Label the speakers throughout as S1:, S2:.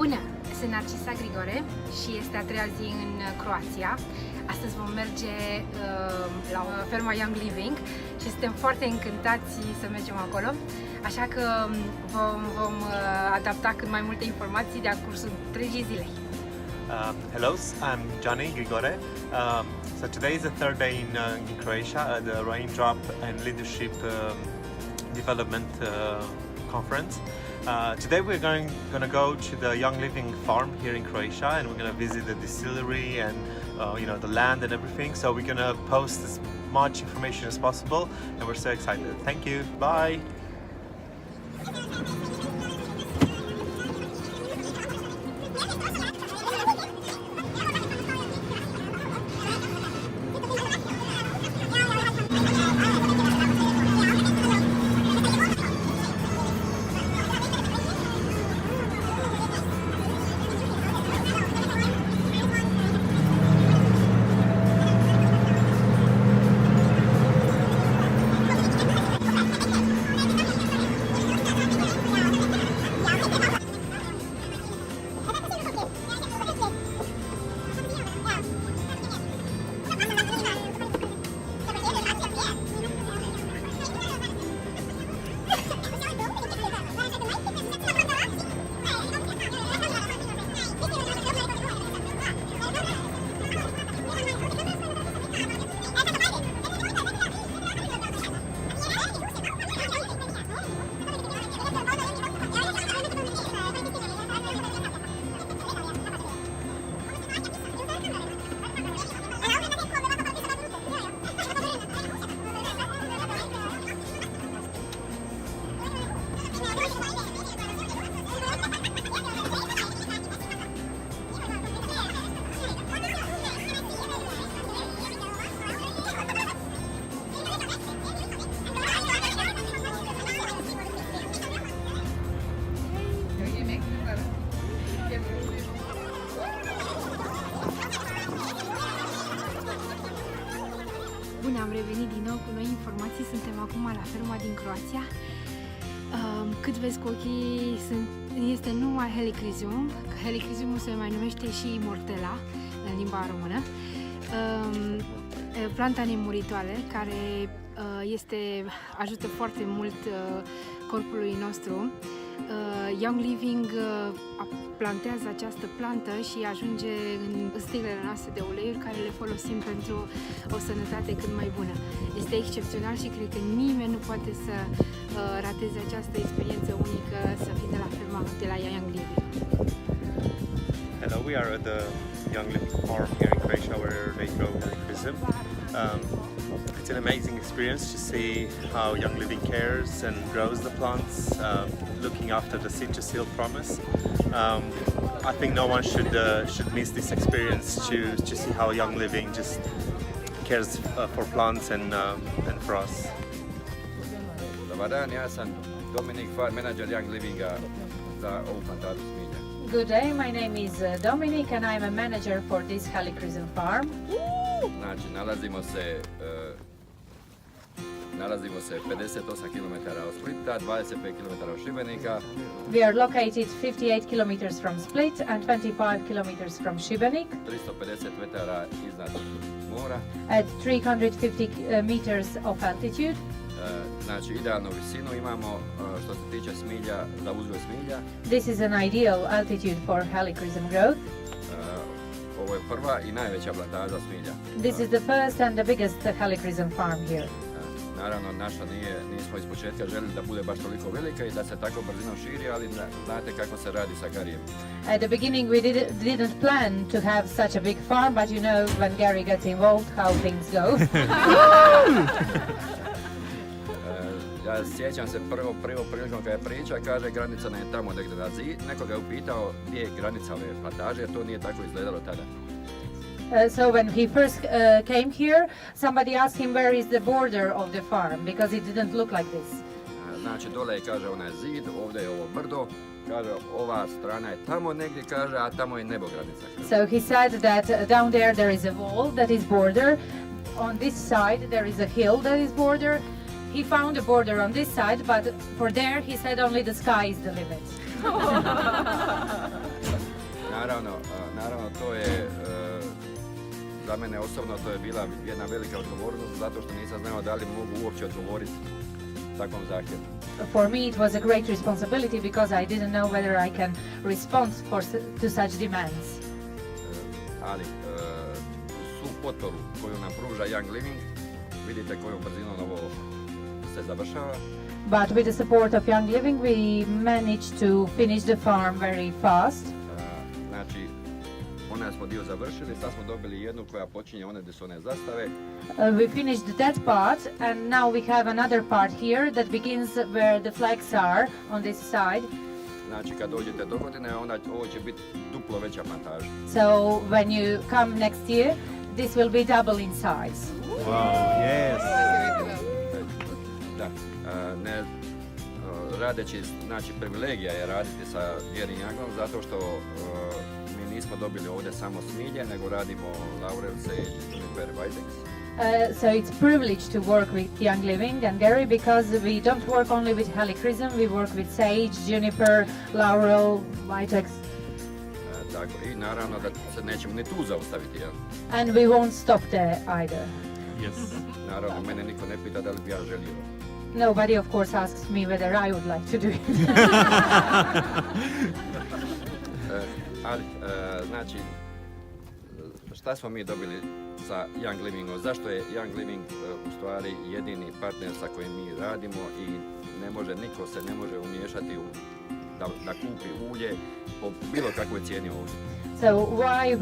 S1: Bună! Sunt Narcisa Grigore și este a treia zi în Croația. Astăzi vom merge la ferma Young Living și suntem foarte încântați să mergem acolo. Așa că vom adapta cât mai multe informații de-a cursul întregii zile.
S2: Hello, I'm Johnny Grigore. So today is the third day in Croatia at the Raindrop and Leadership Development Conference. Today we're going to go to the Young Living farm here in Croatia, and we're going to visit the distillery and the land and everything. So we're going to post as much information as possible, and we're so excited. Thank you. Bye.
S1: Bun, am revenit din nou cu noi informații, suntem acum la ferma din Croația. Cât vezi cu ochii, este numai Helichrysum. Helichrysumul se mai numește și mortela în limba română. Planta nemuritoare care ajută foarte mult corpului nostru. Young Living plantează această plantă și ajunge în sticlele noastre de uleiuri care le folosim pentru o sănătate cât mai bună. Este excepțional și cred că nimeni nu poate să rateze această experiență unică, să fie de la ferma de la Young Living.
S2: Hello, we are at the Young Living farm here in Croatia where they grow Helichrysum. It's an amazing experience to see how Young Living cares and grows the plants, looking after the seed to seal promise. I think no one should miss this experience to see how Young Living just cares for plants and for us.
S3: Dobar dan, ja sam Dominik, farm manager Young Livinga za ovu plantadu smilja.
S4: Good day, my name is Dominic and I'm a manager for this Helichrysum farm.
S3: Znači, nalazimo se 58 km od Splita, 25 km od Šibenika.
S4: We are located 58 kilometers from Split and 25 kilometers from Šibenik.
S3: 350 metara iznad mora.
S4: At 350 meters of altitude.
S3: Znači, idealnu visinu imamo što se tiče smilja, za uzgoj smilja.
S4: This is an ideal altitude for Helichrysum growth.
S3: Ovo je prva i najveća plantaža smilja.
S4: This is the first and the biggest Helichrysum farm here.
S3: Naravno, naša nismo iz početka željeli da bude baš toliko velika i da se tako brzinom širi, ali znate kako se radi sa Garijem.
S4: At the beginning we didn't plan to have such a big farm, but you know when Gary gets involved how things go.
S3: Ja sjećam se prvom prilikom kada je priča, kaže granica nam je tamo negdje na zid. Neko ga je upitao gdje je granica ove plantaže, jer to nije tako izgledalo tada.
S4: So when he first came here, somebody asked him where is the border of the farm, because it didn't look like this.
S3: Znači dole je, kaže, onaj zid, ovdje je ovo brdo, kaže ova strana je tamo negdje, kaže, a tamo je nebo granica.
S4: So he said that down there is a wall that is border, on this side there is a hill that is border. He found a border on this side, but for there he said only the sky is the limit.
S3: naravno to je za mene osobno to je bila jedna velika odgovornost zato što nisam znao da li mogu uopće odgovoriti takvom zahtjevu.
S4: For me it was a great responsibility because I didn't know whether I can respond to such demands.
S3: Ali svu potporu koju nam pruža Young Living, vidite kojom brzinom ovo se završava.
S4: But with the support of Young Living we managed to finish the farm very fast.
S3: Znači, onaj smo dio završili, sad smo dobili jednu koja počinje one gdje su one zastave.
S4: We finished that part and now we have another part here that begins where the flags are on this side.
S3: Znači, kad dođete do godine, onda ovo će biti duplo veća plantaža.
S4: So when you come next year, this will be double in size.
S2: Wow, yes.
S3: Da, radeći, znači privilegija je raditi sa Gary Youngom zato što mi nismo dobili ovdje samo smilje, nego radimo Laurel, Sage, Juniper,
S4: So it's privilege to work with Young Living and Gary because we don't work only with Helichrysum, we work with Sage, Juniper, Laurel, Vitex.
S3: Tako, i naravno da se nećemo ni tu zaustaviti, ja.
S4: And we won't stop there either.
S2: Yes.
S3: Naravno, mene niko ne pita da li bi ja želio.
S4: Nobody of course asks me whether I would like to do it.
S3: Ali, znači, šta smo mi dobili sa Young Livingom? Zašto je Young Living u stvari jedini partner sa kojim mi radimo i niko se ne može umiješati da kupi ulje po bilo kakvoj cijeni ovdje?
S4: So why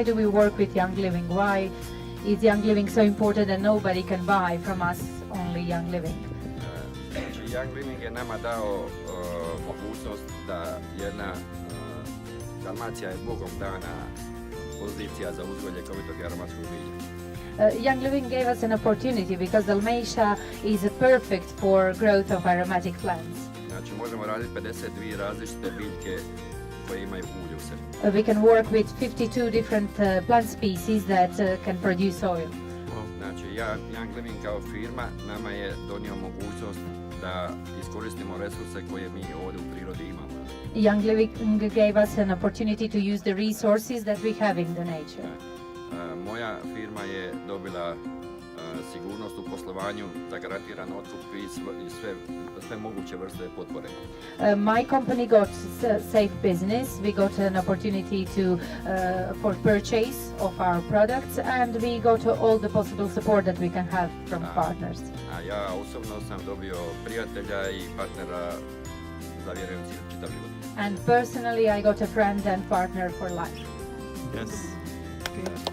S4: do we work with Young Living? Why is Young Living so important that nobody can buy from us, only Young Living?
S3: Znači, Young Living je nama dao mogućnost da jedna Dalmacija je Bogom dana pozicija za uzgoj ljekovitog i aromatskog bilja.
S4: Young Living gave us an opportunity because Dalmatia is perfect for growth of aromatic plants.
S3: Znači, možemo raditi 52 različite biljke koje imaju ulje u sebi.
S4: We can work with 52 different plant species that can produce oil.
S3: Znači, Young Living kao firma nama je donio mogućnost da iskoristimo resurse koje mi ovdje u prirodi imamo.
S4: Young Living gave us an opportunity to use the resources that we have in the nature.
S3: Moja firma je dobila sigurnost u poslovanju, zagarantiran otkup i sve moguće vrste potpore.
S4: My company got safe business. We got an opportunity for purchase of our products and we got all the possible support that we can have from partners.
S3: A ja osobno sam dobio prijatelja i partnera za vjerujem čitav život.
S4: And personally I got a friend and partner for life.
S2: Yes.
S1: Yes.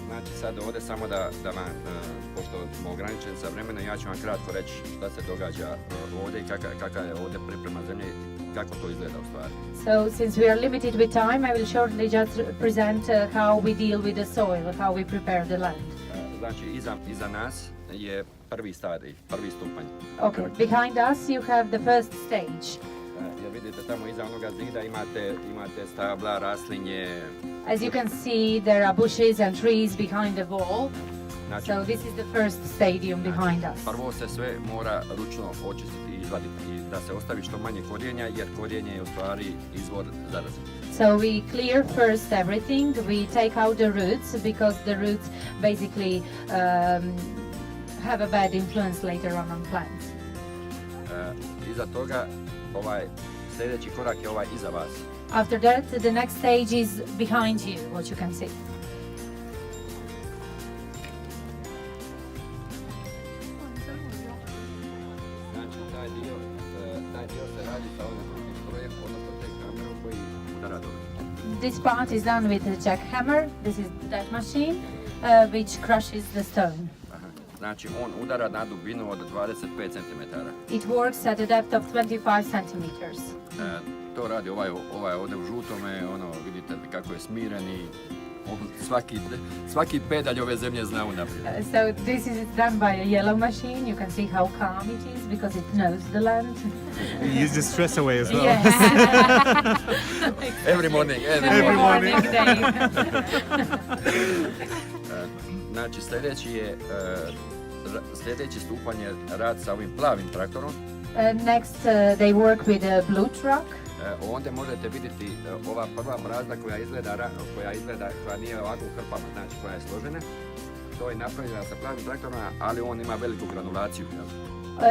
S3: Znači sad ovdje samo da vam, pošto smo ograničeni sa vremenom, ja ću vam kratko reći šta se događa ovdje i kakva je ovdje priprema zemlje i kako to izgleda u stvari.
S4: So since we are limited with time, I will shortly just present how we deal with the soil, how we prepare the land.
S3: Znači iza nas je prvi stadij, prvi stupanj.
S4: Okay, behind us you have the first stage.
S3: Jer vidite tamo iza onoga zida imate stabla, raslinje.
S4: As you can see, there are bushes and trees behind the wall.
S3: Znači,
S4: so this is the first stadium behind us.
S3: Prvo se sve mora ručno očistiti i izvaditi i da se ostavi što manje korijenja jer korijenje je u stvari izvor zaraze.
S4: So we clear first everything. We take out the roots because the roots basically have a bad influence later on plants.
S3: Iza toga sljedeći korak je ovaj iza vas.
S4: After that, the next stage is behind you, what you can see.
S3: Znači, taj dio se radi sa ovim strojem, odnosno tek kamerom koji udara dole.
S4: This part is done with a jackhammer. This is that machine which crushes the stone.
S3: Znači, on udara na dubinu od 25 cm.
S4: It works at a depth of 25 centimeters.
S3: To radi ovaj ovdje u žutome, vidite kako je smiren i svaki pedalj ove zemlje zna unaprijed.
S4: So this is done by a yellow machine. You can see how calm it is because it knows the land.
S2: You use the stress away as well.
S4: Yes.
S3: Every morning.
S4: Day.
S3: Znači sljedeći je sljedeći stupanj je rad sa ovim plavim traktorom.
S4: Next, they work with a blue truck.
S3: Ovdje možete vidjeti ova prva brazda koja nije ovako u hrpama, znači koja je složena. To je napravljena sa plavim traktorom, ali on ima veliku granulaciju.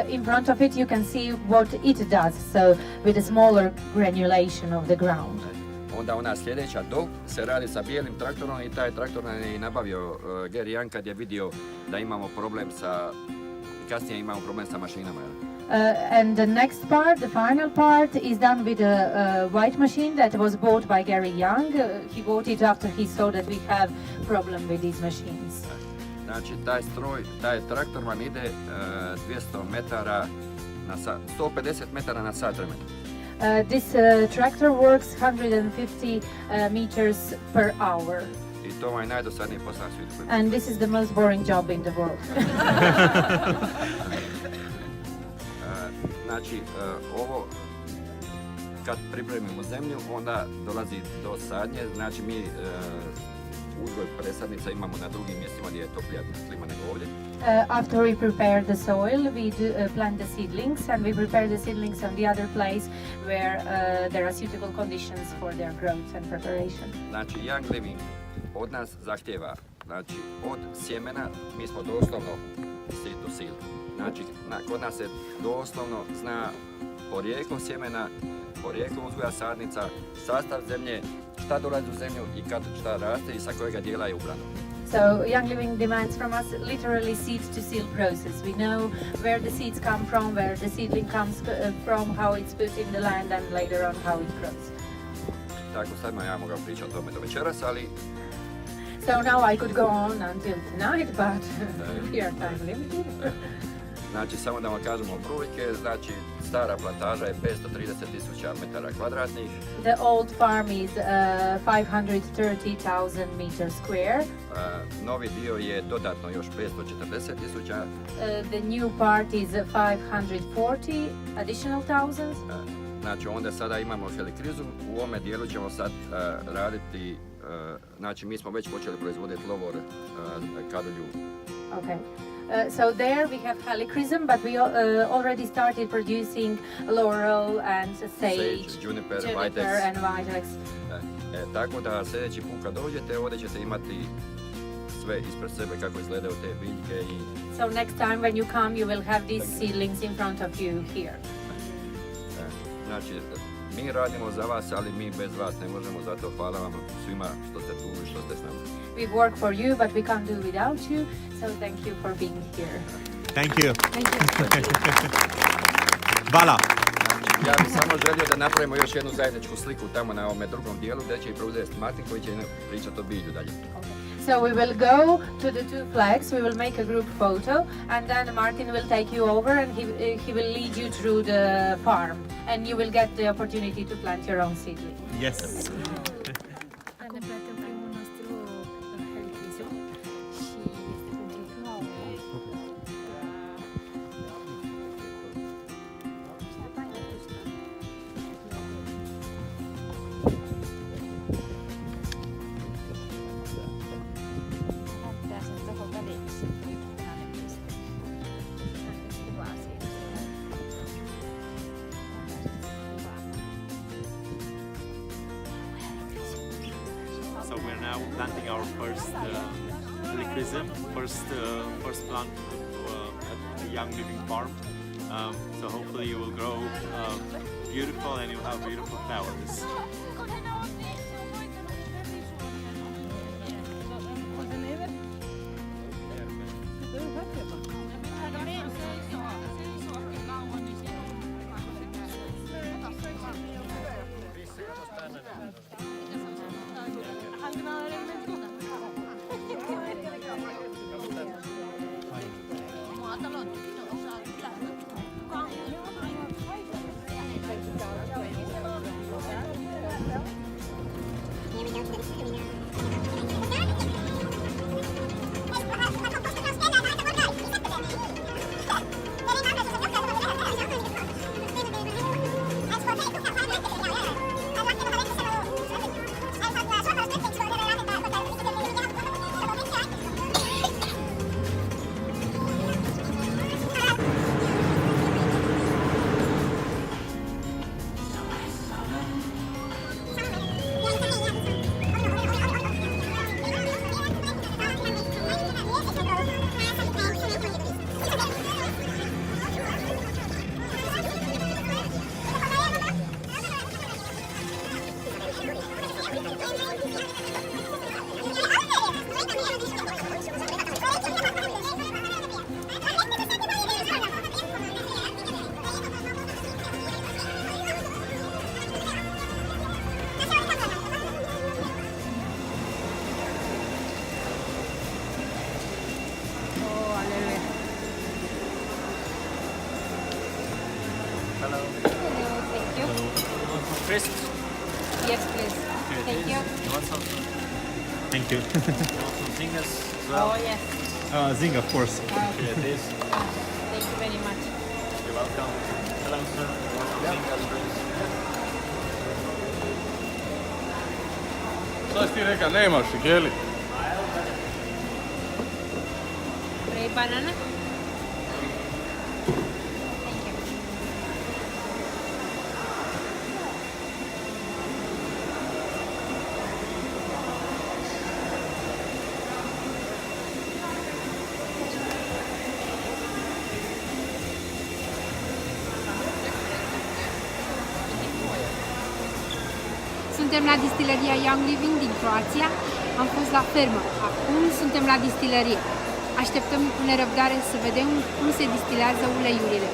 S4: In front of it you can see what it does, so with a smaller granulation of the ground.
S3: Onda ona sljedeća do se radi sa bijelim traktorom i taj traktor nam je i nabavio Gary Young kad je vidio da imamo problem kasnije imamo problem sa mašinama.
S4: And the next part, the final part, is done with a white machine that was bought by Gary Young. He bought it after he saw that we have problem with these machines.
S3: Znači taj traktor vam ide 200 metara 150 metara na sat vremena.
S4: This tractor works 150 meters per hour.
S3: I to vam je najdosadniji posao na svijetu.
S4: And this is the most boring job in the world.
S3: Znači, ovo kad pripremimo zemlju, onda dolazi do sadnje, znači mi uzgoj presadnica imamo na drugim mjestima gdje je toplija klima nego ovdje.
S4: After we prepare the soil, we plant the seedlings, and we prepare the seedlings on the other place where there are suitable conditions for their growth and preparation.
S3: Znači, Young Living od nas zahtjeva, znači od sjemena, mi smo doslovno seed to seal. Znači, kod nas se doslovno zna porijeklo sjemena, porijeklo uzgoja sadnica, sastav zemlje, šta dolazi u zemlju i kad šta raste i sa kojega dijela je ubrano.
S4: So Young Living demands from us literally seed to seal process. We know where the seeds come from, where the seedling comes from, how it's put in the land, and later on how it grows.
S3: Tako sad ja mogu pričati o tome do večeras, ali
S4: so now I could go on until tonight, but we are time limited.
S3: Znači, samo da vam kažemo brojke, znači stara plantaža je 530.000 metara kvadratnih.
S4: The old farm is 530,000 meters square.
S3: Novi dio je dodatno još 540.000.
S4: The new part is 540 additional thousands.
S3: Znači, onda sada imamo Helichrysum, u ovome dijelu ćemo sad raditi, znači mi smo već počeli proizvoditi lovor kadulju.
S4: Okay. So there we have Helichrysum, but we already started producing Laurel and Sage,
S3: Juniper
S4: and Vitex.
S3: Tako da sljedeći put kad dođete, ovdje ćete imati sve ispred sebe kako izgledaju te biljke.
S4: So next time when you come, you will have these seedlings in front of you here.
S3: Znači, mi radimo za vas, ali mi bez vas ne možemo, zato hvala vam svima što ste tu i što ste s nama.
S4: We work for you, but we can't do without you, so thank you for being here.
S2: Thank you.
S1: Thank you.
S2: Voilà.
S3: Ja bih samo želio da napravimo još jednu zajedničku sliku tamo na ovome drugom dijelu gdje će i preuzeti Martin koji će pričati o bilju dalje.
S4: So we will go to the two flags, we will make a group photo, and then Martin will take you over and he will lead you through the farm, and you will get the opportunity to plant your own seedling.
S2: Yes.
S1: Acum plantăm primul nostru Helichrysum și este pentru prima
S2: So we're now planting our first Helichrysum, first plant at the Young Living Farm. So hopefully it will grow beautiful and you'll have beautiful flowers.
S5: Hello.
S1: Hello, thank you.
S5: You want some crisps?
S1: Yes, please.
S5: Here it
S1: Thank
S5: is.
S1: you.
S5: You want some?
S2: Thank you.
S5: You want some zingers as well?
S1: Oh, yes.
S2: Zing, of course.
S5: Here it is.
S1: Thank you very much.
S5: You're welcome. Hello, sir. You want some zingers, please?
S6: Šta si ti reka, nemaš ih, jeli?
S1: Vrei banana? Thank you. Suntem la distilleria Young Living din Croația. Am fost la fermă. Acum suntem la distillerie. Așteptăm cu nerăbdare să vedem cum se distilează uleiurile.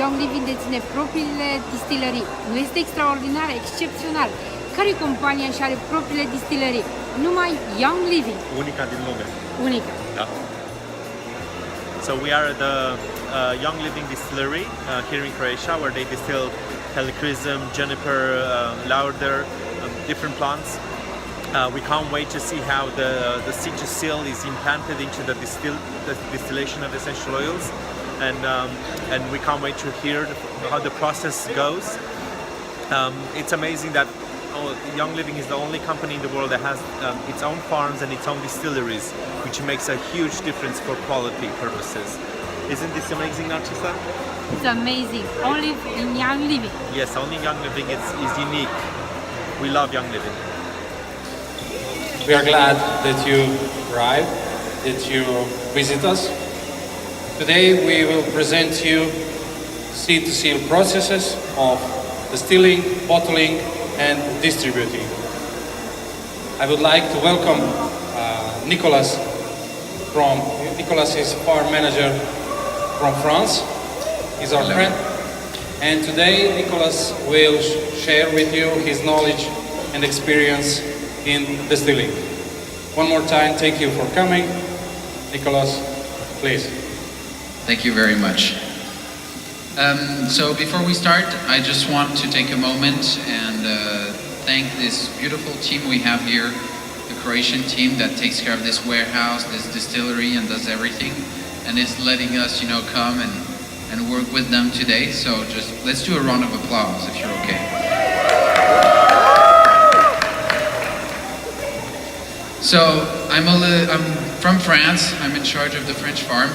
S1: Young Living deține propriile distillerii. Nu este extraordinar, excepțional. Care compania și are propriile distillerii? Numai Young Living.
S2: Unica din lume.
S1: Unică.
S2: Da. So we are at the Young Living Distillery here in Croatia, where they distill Helichrysum, Juniper, Laurel, different plants. We can't wait to see how the citrus seal is implanted into the distillation of essential oils, and we can't wait to hear how the process goes. It's amazing that Young Living is the only company in the world that has its own farms and its own distilleries, which makes a huge difference for quality purposes. Isn't this amazing, Narcisa?
S1: It's amazing. Only in Young Living.
S2: Yes, only Young Living is unique. We love Young Living.
S7: We are glad that you arrived, that you visit us. Today we will present you seed-to-seal processes of distilling, bottling and distributing. I would like to welcome Nicolas. Nicolas is farm manager from France. He's our friend. And today Nicolas will share with you his knowledge and experience in distilling. One more time, thank you for coming. Nicolas, please.
S8: Thank you very much. So before we start, I just want to take a moment and thank this beautiful team we have here, the Croatian team that takes care of this warehouse, this distillery, and does everything, and is letting us, come and work with them today. So just let's do a round of applause if you're okay. So I'm from France. I'm in charge of the French farm.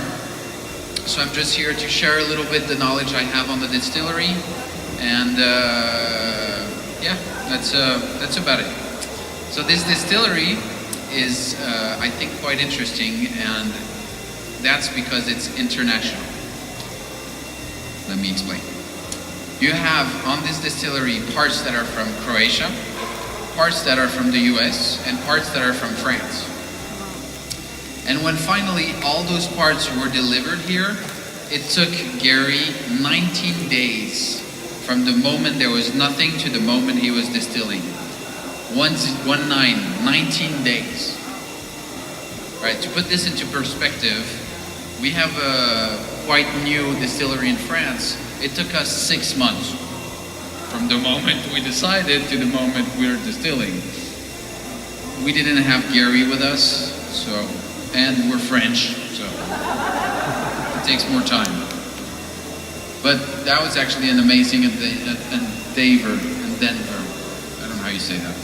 S8: So I'm just here to share a little bit the knowledge I have on the distillery, and yeah, that's about it. So this distillery is, I think, quite interesting, and that's because it's international. Let me explain. You have on this distillery parts that are from Croatia, parts that are from the US, and parts that are from France. And when finally all those parts were delivered here, it took Gary 19 days from the moment there was nothing to the moment he was distilling. 19 days. Right, to put this into perspective, we have a quite new distillery in France. It took us 6 months from the moment we decided to the moment we were distilling. We didn't have Gary with us, and we're French, so it takes more time. But that was actually an amazing endeavor, I don't know how you say that,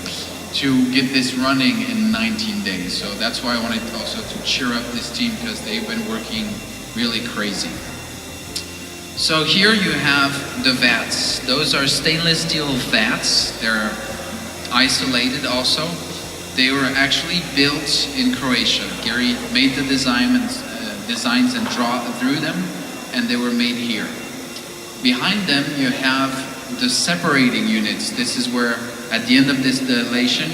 S8: to get this running in 19 days. So that's why I wanted also to cheer up this team, because they've been working really crazy. So here you have the vats. Those are stainless steel vats. They're isolated also. They were actually built in Croatia. Gary made the designs and drew them, and they were made here. Behind them you have the separating units. This is where, at the end of distillation,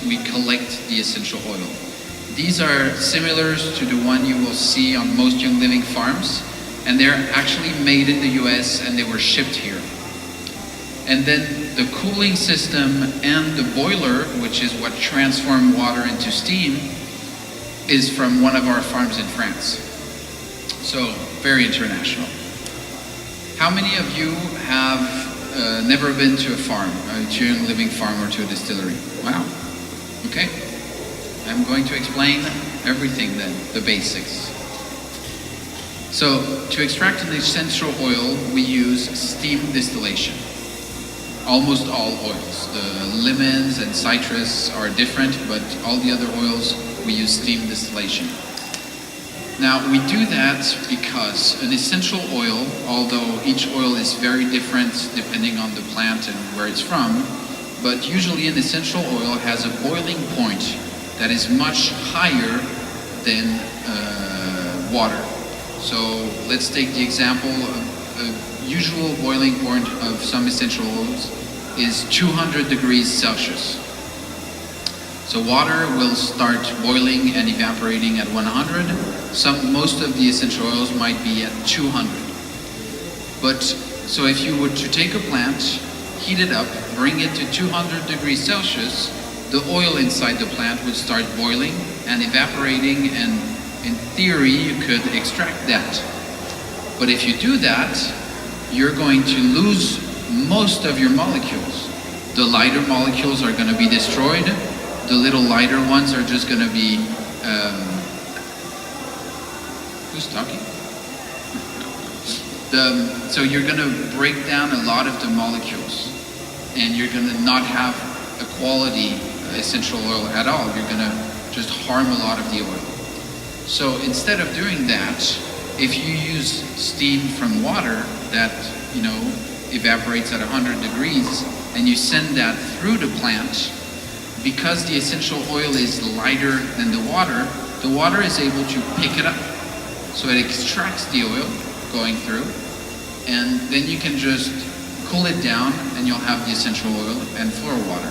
S8: we collect the essential oil. These are similar to the one you will see on most Young Living farms, and they're actually made in the US and they were shipped here. And then the cooling system and the boiler, which is what transforms water into steam, is from one of our farms in France. So very international. How many of you have never been to a farm, to a young living farm or to a distillery? Wow. Okay. I'm going to explain everything then, the basics. So, to extract an essential oil, we use steam distillation. Almost all oils. The lemons and citrus are different, but all the other oils, we use steam distillation. Now, we do that because an essential oil, although each oil is very different depending on the plant and where it's from, but usually an essential oil has a boiling point that is much higher than water. So let's take the example of a usual boiling point of some essential oils is 200 degrees Celsius. So water will start boiling and evaporating at 100. Most of the essential oils might be at 200. But so if you were to take a plant, heat it up, bring it to 200 degrees Celsius, the oil inside the plant would start boiling and evaporating, and in theory you could extract that. But if you do that, you're going to lose most of your molecules. The lighter molecules are going to be destroyed. The little lighter ones are just going to be... who's talking? So you're going to break down a lot of the molecules, and you're going to not have a quality essential oil at all. You're going to just harm a lot of the oil. So instead of doing that, if you use steam from water that, evaporates at 100 degrees, and you send that through the plant, because the essential oil is lighter than the water is able to pick it up. So it extracts the oil going through, and then you can just cool it down and you'll have the essential oil and floor water.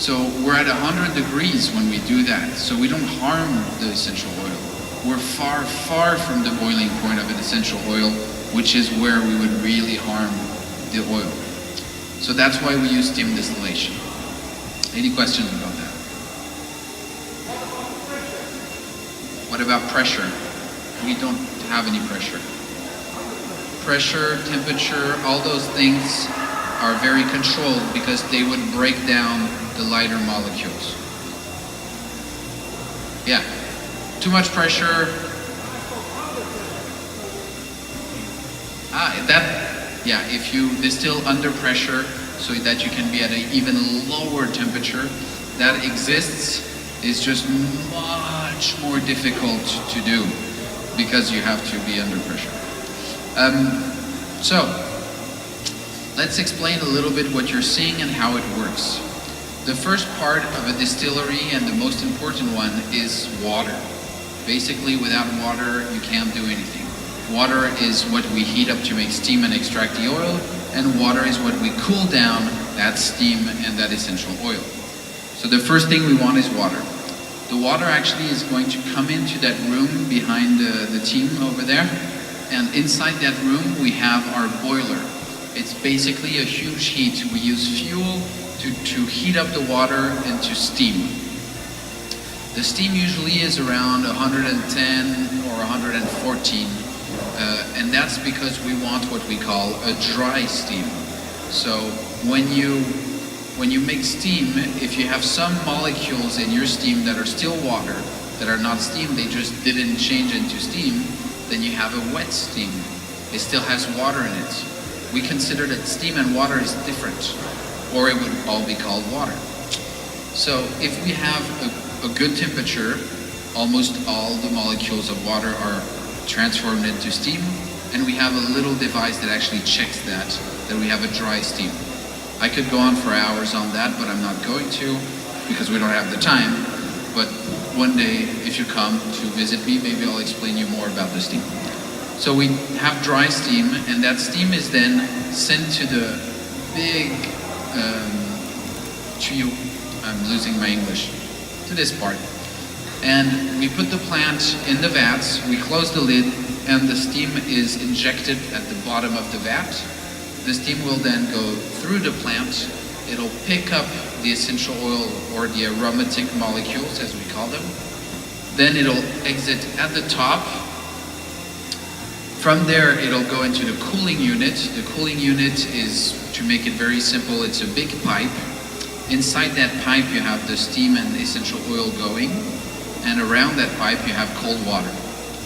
S8: So we're at 100 degrees when we do that, so we don't harm the essential oil. We're far, far from the boiling point of an essential oil, which is where we would really harm the oil. So that's why we use steam distillation. Any questions about that? What about pressure? We don't have any pressure. Pressure, temperature, all those things are very controlled because they would break down the lighter molecules. Yeah, too much pressure. If you distill under pressure so that you can be at an even lower temperature, that exists, is just much more difficult to do because you have to be under pressure. So, let's explain a little bit what you're seeing and how it works. The first part of a distillery, and the most important one, is water. Basically, without water, you can't do anything. Water is what we heat up to make steam and extract the oil, and water is what we cool down that steam and that essential oil. So the first thing we want is water. The water actually is going to come into that room behind the team over there, and inside that room we have our boiler. It's basically a huge heat. We use fuel to heat up the water into steam. The steam usually is around 110 or 114, and that's because we want what we call a dry steam. So when you make steam, if you have some molecules in your steam that are still water, that are not steam, they just didn't change into steam, then you have a wet steam. It still has water in it. We consider that steam and water is different, or it would all be called water. So if we have a good temperature, almost all the molecules of water are transformed into steam, and we have a little device that actually checks that we have a dry steam. I could go on for hours on that, but I'm not going to because we don't have the time. But one day, if you come to visit me, maybe I'll explain you more about the steam. So we have dry steam, and that steam is then sent to the big tuyau. I'm losing my English. To this part. And we put the plant in the vats, we close the lid, and the steam is injected at the bottom of the vat. The steam will then go through the plant. It'll pick up the essential oil, or the aromatic molecules as we call them. Then it'll exit at the top, From there, it'll go into the cooling unit. The cooling unit is, to make it very simple, it's a big pipe. Inside that pipe, you have the steam and essential oil going, and around that pipe, you have cold water.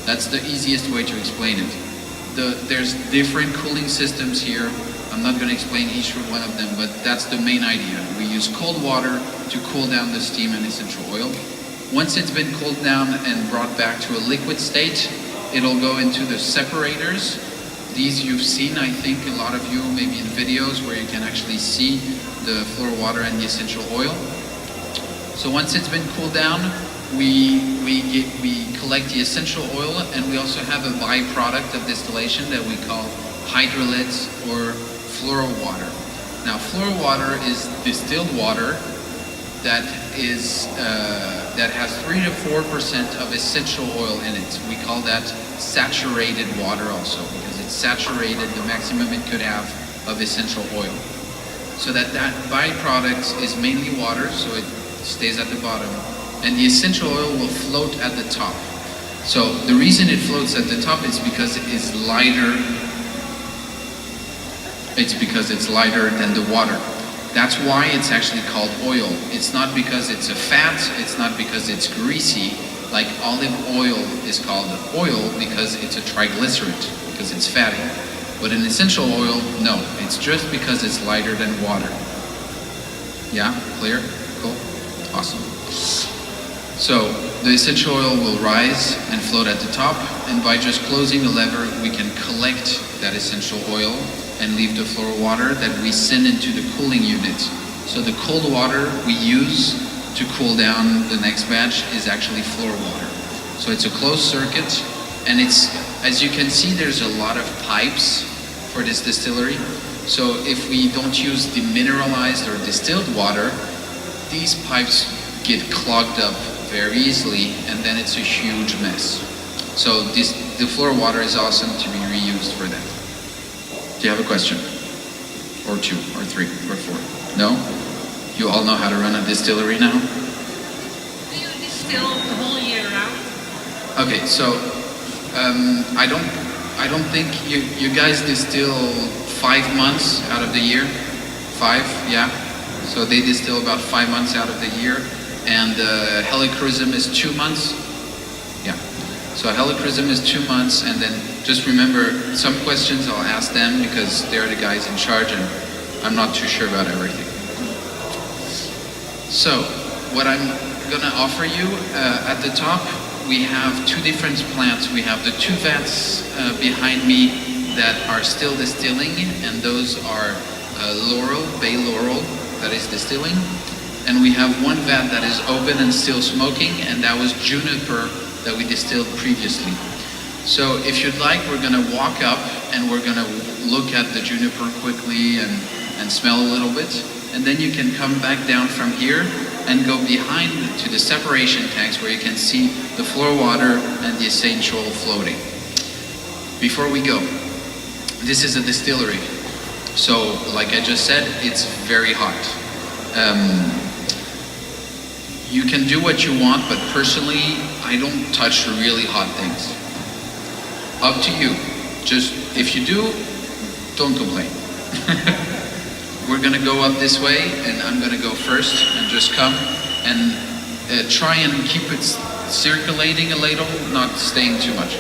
S8: That's the easiest way to explain it. There's different cooling systems here. I'm not going to explain each one of them, but that's the main idea. We use cold water to cool down the steam and essential oil. Once it's been cooled down and brought back to a liquid state, it'll go into the separators. These you've seen, I think, a lot of you, maybe in videos where you can actually see the floor water and the essential oil. So once it's been cooled down, we collect the essential oil, and we also have a byproduct of distillation that we call hydrolytes or floral water. Now, floral water is distilled water that has 3 to 4% of essential oil in it. We call that saturated water also, because it's saturated the maximum it could have of essential oil. So that byproduct is mainly water, so it stays at the bottom, and the essential oil will float at the top. So the reason it floats at the top is because it is lighter. It's because it's lighter than the water. That's why it's actually called oil. It's not because it's a fat, it's not because it's greasy, like olive oil is called oil because it's a triglyceride, because it's fatty. But an essential oil, no, it's just because it's lighter than water. Yeah, clear? Cool, awesome. So the essential oil will rise and float at the top, and by just closing the lever, we can collect that essential oil and leave the floor water that we send into the cooling unit. So the cold water we use to cool down the next batch is actually floor water. So it's a closed circuit, and it's, as you can see, there's a lot of pipes for this distillery. So if we don't use demineralized or distilled water, these pipes get clogged up very easily, and then it's a huge mess. So the floor water is awesome to be reused for that. Do you have a question? Or 2, or 3, or 4? No? You all know how to run a distillery now?
S9: Do you distill the whole year round?
S8: Okay, so I don't think you guys distill 5 months out of the year. 5, yeah. So they distill about 5 months out of the year, and Helichrysum is 2 months. Yeah. So Helichrysum is 2 months, and then just remember, some questions I'll ask them because they're the guys in charge, and I'm not too sure about everything. So what I'm gonna offer you at the top, we have 2 different plants. We have the 2 vats behind me that are still distilling, and those are Laurel, Bay Laurel, that is distilling. And we have 1 vat that is open and still smoking, and that was Juniper that we distilled previously. So if you'd like, we're gonna walk up and we're gonna look at the Juniper quickly and smell a little bit. And then you can come back down from here and go behind to the separation tanks where you can see the floor water and the essential floating. Before we go, this is a distillery. So like I just said, it's very hot. You can do what you want, but personally, I don't touch really hot things. Up to you. Just, if you do, don't complain. We're gonna go up this way, and I'm gonna go first, and just come and try and keep it circulating a little, not staying too much.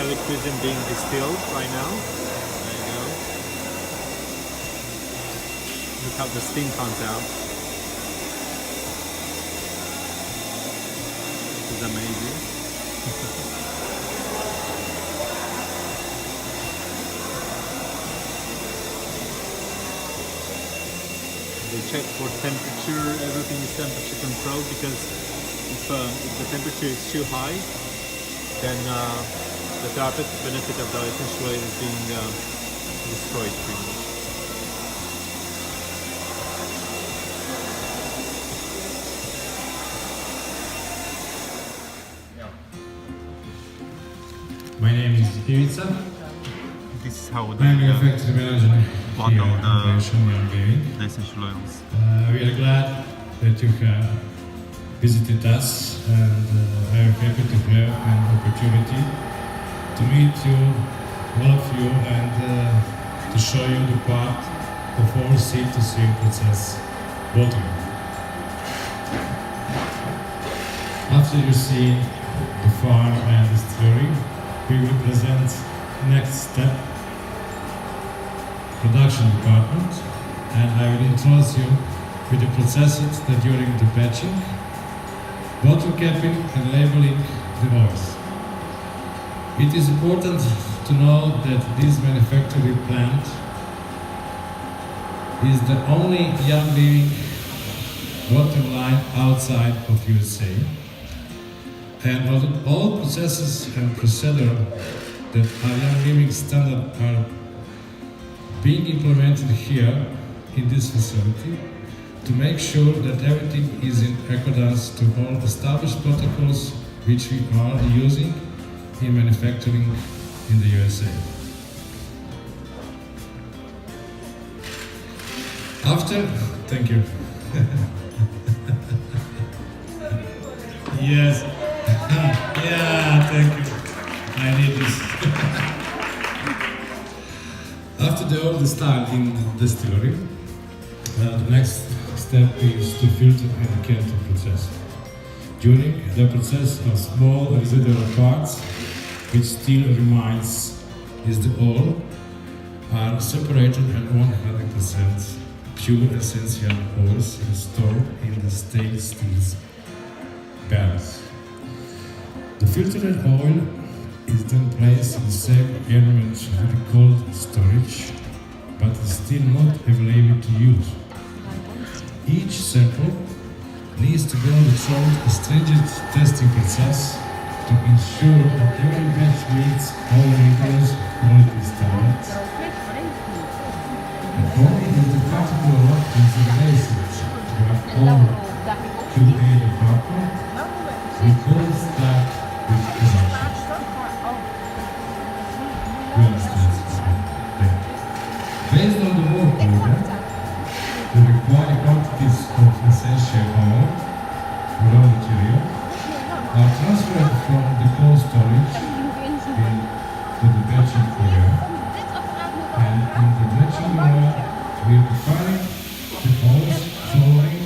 S2: Helichrysum being distilled right now. There you go. Look how the steam comes out. This is amazing. They check for temperature, everything is temperature controlled, because if the temperature is too high, then the therapeutic benefit of the essential oil is being destroyed pretty much.
S10: My name is Ivica.
S2: This is how
S10: I'm a factory manager here
S2: bottle
S10: in Croatia,
S2: the essential oils.
S10: We are glad that you have visited us, and I am happy to have an opportunity to meet you, all of you, and to show you the part of our seed-to-seal process bottling. After you see the farm and distillery, we will present next step, production department, and I will introduce you with the processes that during the batching, bottle capping and labeling the oils. It is important to know that this manufacturing plant is the only young living bottom line outside of USA, and all processes and procedures that are young living standard are being implemented here in this facility to make sure that everything is in accordance to all established protocols which we are using in manufacturing in the USA. Thank you. Yes. Yeah, thank you. I need this. After the old style in the distillery, the next step is to filter and decanter process. During the process of small residual parts, which still remains is the oil, are separated and 100% pure essential oils stored in the stainless steel barrels. The filtered oil is then placed in the same environment with the cold storage, but is still not available to use. Each sample needs to go through a stringent testing process to ensure that every batch meets all rigorous quality standards. And only if the particular considerations are all QA department, we could start with production. Based on the work order, the required quantities of essential oil, raw material, are transferred from the cold storage to the batching area, and in the batching area we are preparing the oils following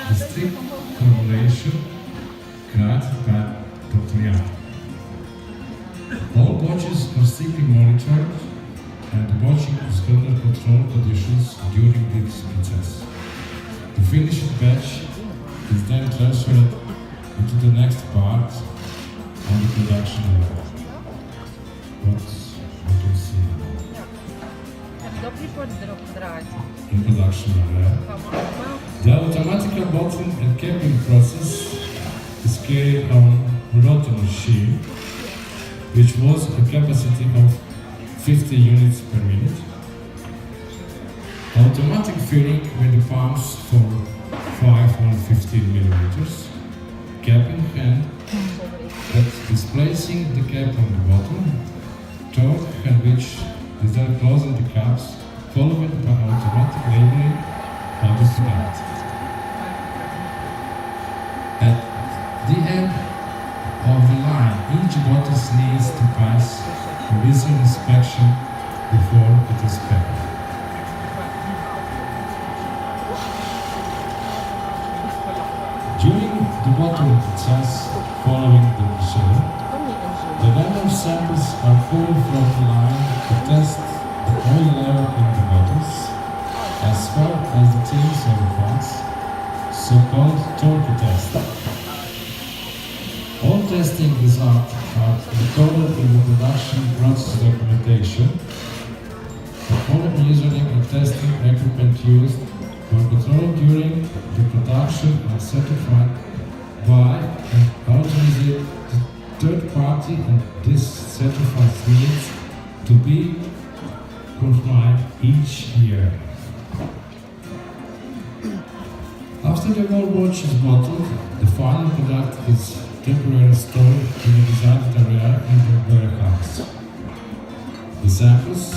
S10: the strict formulation created by Dr. Jan. All batches are strictly monitored, and the batching is under control conditions during this process. The finished batch is then transferred into the next part on the production level. What you see in production level. The automatic bottling and capping process is carried on rotor machine, which was a capacity of 50 units per minute. Automatic filling with the pumps for 5 or 15 millimeters. Cap in hand, that's displacing the cap on the bottle. Torque and which is then closing the caps, followed by automatic labeling of the product. At the end of the line, each bottle needs to pass a visual inspection before it is packed. During the bottling process following the procedure, the random sample samples are pulled from the line to test the oil level in the bottles, as well as the things of the funds, so-called turkey test. All testing results are recorded in the production process documentation. The only measuring and testing equipment used for control during the production are certified by an authorized third party, and this certified needs to be confirmed each year. After the whole watch is bottled, the final product is temporarily stored in a designed area in the warehouse. The samples